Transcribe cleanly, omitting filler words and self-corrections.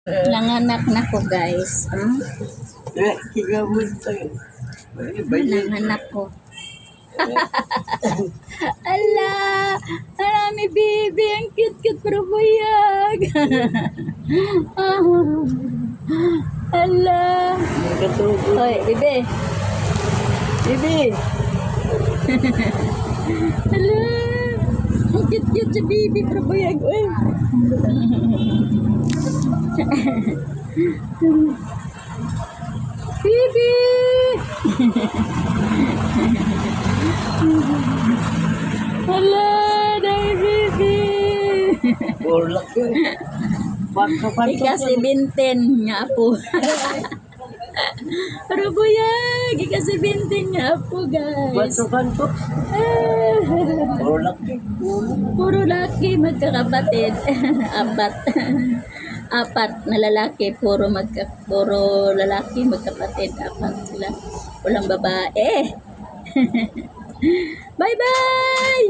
Nanganak na ko, guys. Kigamot tayo. Nanganak ko. Ala! Marami baby. Ang cute-cute pero buyag. Ala! Hoy, bebe. Bebe. Ala! Ang cute-cute sa baby pero buyag. Uy. Bibi! Hala, dahil Bibi! Borlak yun. Ikasi bintin nga po. Pero buyag, ikasi bintin nga po, guys. Batukan to. Borlak yun. Puro laki magkakapatid. Apat na lalaki, puro lalaki magkapatid. Apat sila. Walang babae. Bye-bye!